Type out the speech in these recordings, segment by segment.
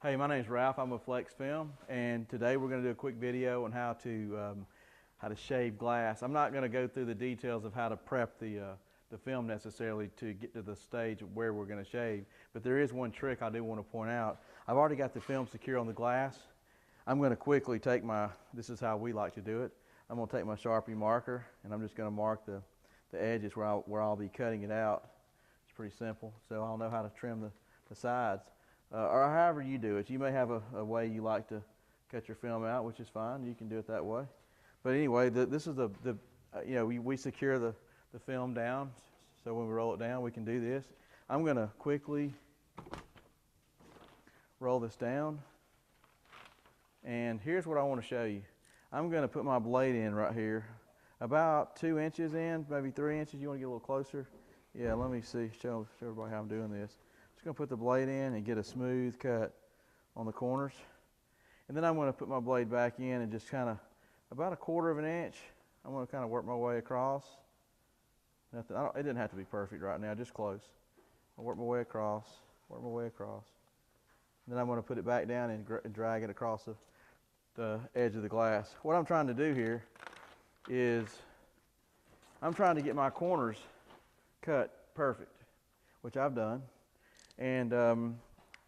Hey, my name is Ralph. I'm with Flexfilm, and today we're going to do a quick video on how to shave glass. I'm not going to go through the details of how to prep the film necessarily to get to the stage of where we're going to shave, but there is one trick I do want to point out. I've already got the film secure on the glass. I'm going to quickly take this is how we like to do it. I'm going to take my Sharpie marker and I'm just going to mark the edges where I'll be cutting it out. It's pretty simple, so I'll know how to trim the sides. Or however you do it. You may have a way you like to cut your film out, which is fine. You can do it that way. But anyway, this is we secure the film down, so when we roll it down, we can do this. I'm going to quickly roll this down, and here's what I want to show you. I'm going to put my blade in right here, about 2 inches in, maybe 3 inches. You want to get a little closer? Yeah, let me show everybody how I'm doing this. Just going to put the blade in and get a smooth cut on the corners. And then I'm going to put my blade back in and just kind of about 1/4 of an inch. I'm going to kind of work my way across. It doesn't have to be perfect right now, just close. I'll work my way across, work my way across. Then I'm going to put it back down and drag it across the edge of the glass. What I'm trying to do here is I'm trying to get my corners cut perfect, which I've done. And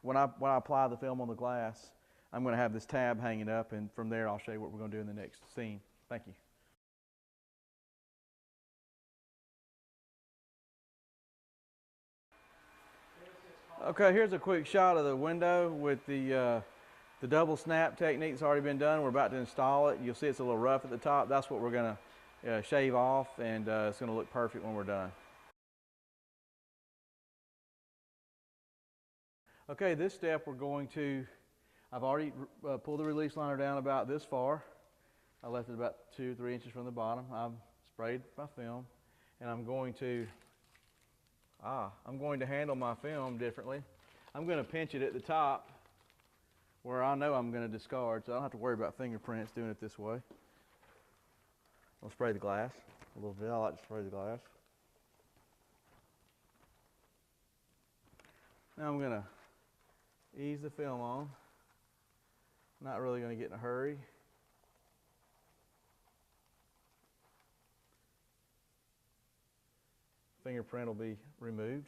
when I apply the film on the glass, I'm going to have this tab hanging up, and from there I'll show you what we're going to do in the next scene. Thank you. Okay, here's a quick shot of the window with the double snap technique that's already been done. We're about to install it. You'll see it's a little rough at the top. That's what we're going to shave off, and it's going to look perfect when we're done. Okay, this step we're going to, I've already pulled the release liner down about this far. I left it about 2 or 3 inches from the bottom. I've sprayed my film, and I'm going to handle my film differently. I'm going to pinch it at the top where I know I'm going to discard, so I don't have to worry about fingerprints doing it this way. I'll spray the glass a little bit. I like to spray the glass. Now I'm going to ease the film on. Not really going to get in a hurry. Fingerprint will be removed.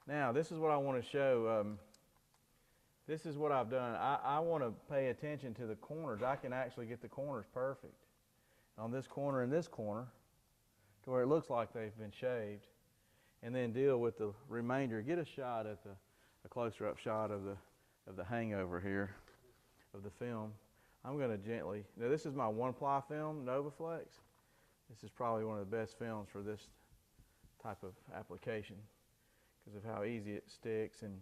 Now this is what I want to show. This is what I've done. I want to pay attention to the corners. I can actually get the corners perfect on this corner and this corner to where it looks like they've been shaved, and then deal with the remainder. Get a shot at a closer up shot of the hangover here of the film. I'm going to gently, now this is my 1-ply film, NovaFlex. This is probably one of the best films for this type of application because of how easy it sticks and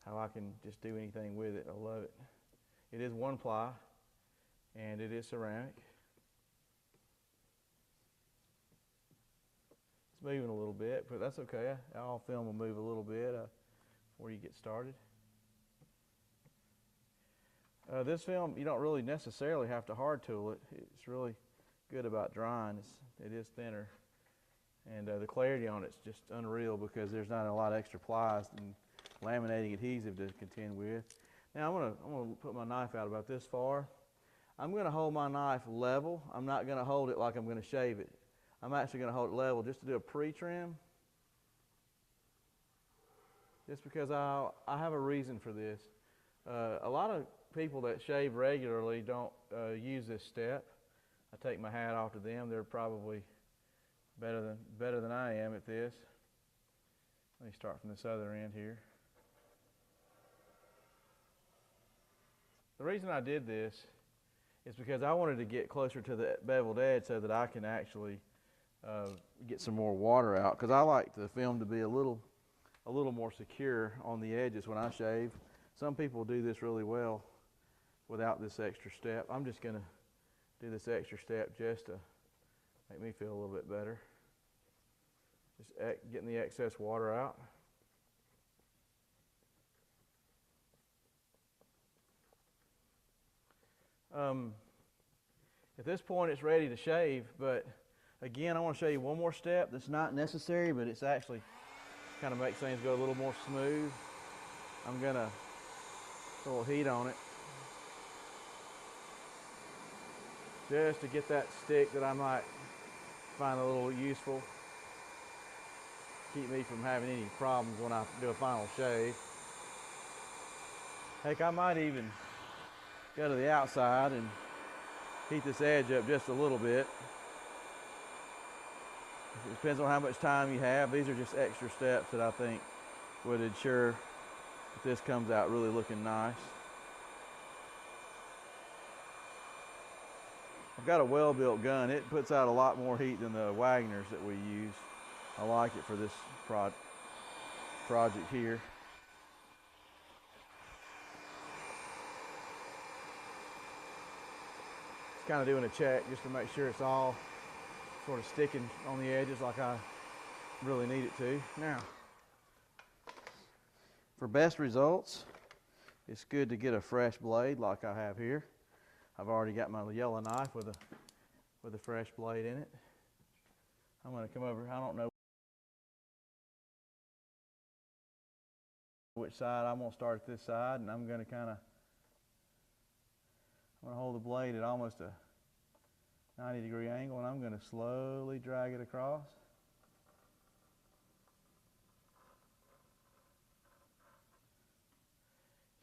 how I can just do anything with it. I love it. It is 1-ply and it is ceramic. It's moving a little bit, but that's okay. All film will move a little bit before you get started. This film, you don't really necessarily have to hard tool it. It's really good about drying. It is thinner, and the clarity on it's just unreal because there's not a lot of extra plies and laminating adhesive to contend with. Now I'm gonna put my knife out about this far. I'm gonna hold my knife level. I'm not gonna hold it like I'm gonna shave it. I'm actually gonna hold it level just to do a pre-trim. Just because I have a reason for this. A lot of people that shave regularly don't use this step. I take my hat off to them. They're probably better than I am at this. Let me start from this other end here. The reason I did this is because I wanted to get closer to the beveled edge so that I can actually get some more water out, because I like the film to be a little more secure on the edges when I shave. Some people do this really well without this extra step. I'm just going to do this extra step just to make me feel a little bit better. Just getting the excess water out. At this point it's ready to shave, but again I want to show you one more step that's not necessary, but it's actually kind of makes things go a little more smooth. I'm going to a little heat on it, just to get that stick that I might find a little useful, keep me from having any problems when I do a final shave. Heck, I might even go to the outside and heat this edge up just a little bit. It depends on how much time you have. These are just extra steps that I think would ensure that this comes out really looking nice. I've got a well-built gun. It puts out a lot more heat than the Wagners that we use. I like it for this project here. Just kind of doing a check just to make sure it's all sort of sticking on the edges like I really need it to. Now, for best results, it's good to get a fresh blade like I have here. I've already got my yellow knife with a fresh blade in it. I'm going to come over, I don't know which side. I'm going to start at this side, and I'm going to hold the blade at almost a 90-degree angle, and I'm going to slowly drag it across.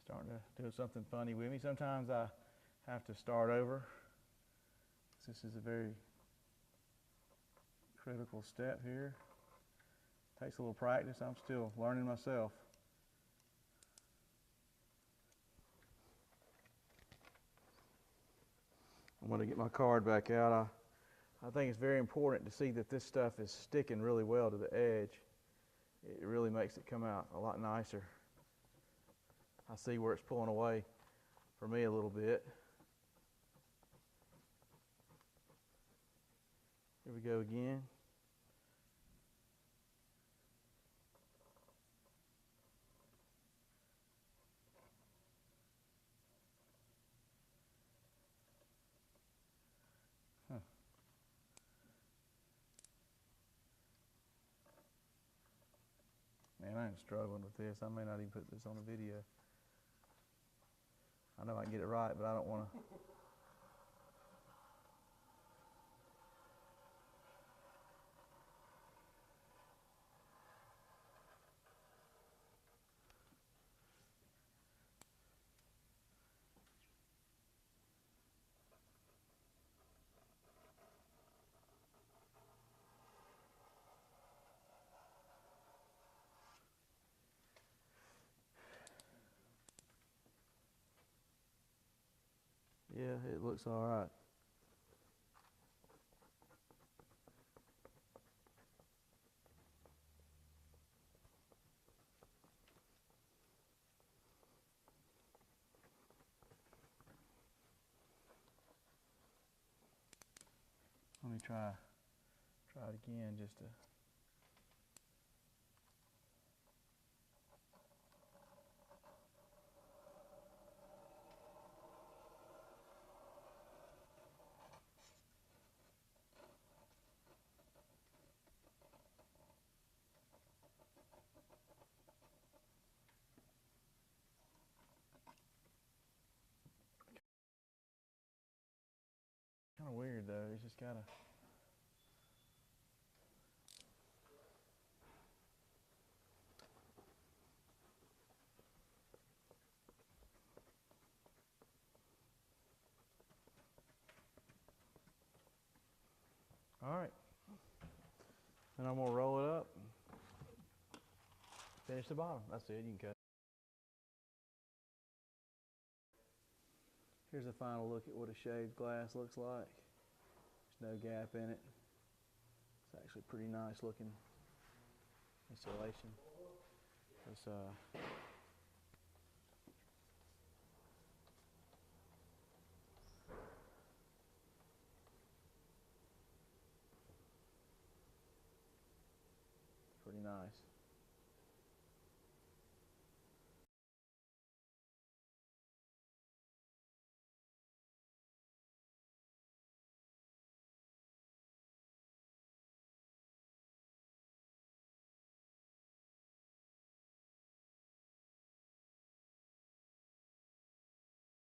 Starting to do something funny with me. Sometimes I have to start over. This is a very critical step here. Takes a little practice. I'm still learning myself. I'm going to get my card back out. I think it's very important to see that this stuff is sticking really well to the edge. It really makes it come out a lot nicer. I see where it's pulling away for me a little bit. Here we go again. Man, I am struggling with this. I may not even put this on the video. I know I can get it right, but I don't want to. Yeah, it looks all right. Let me try it again just to. Kind of weird though. It's just gotta. All right. Then I'm gonna roll it up. Finish the bottom. That's it. You can cut. Here's a final look at what a shaved glass looks like. There's no gap in it. It's actually pretty nice looking installation. It's pretty nice.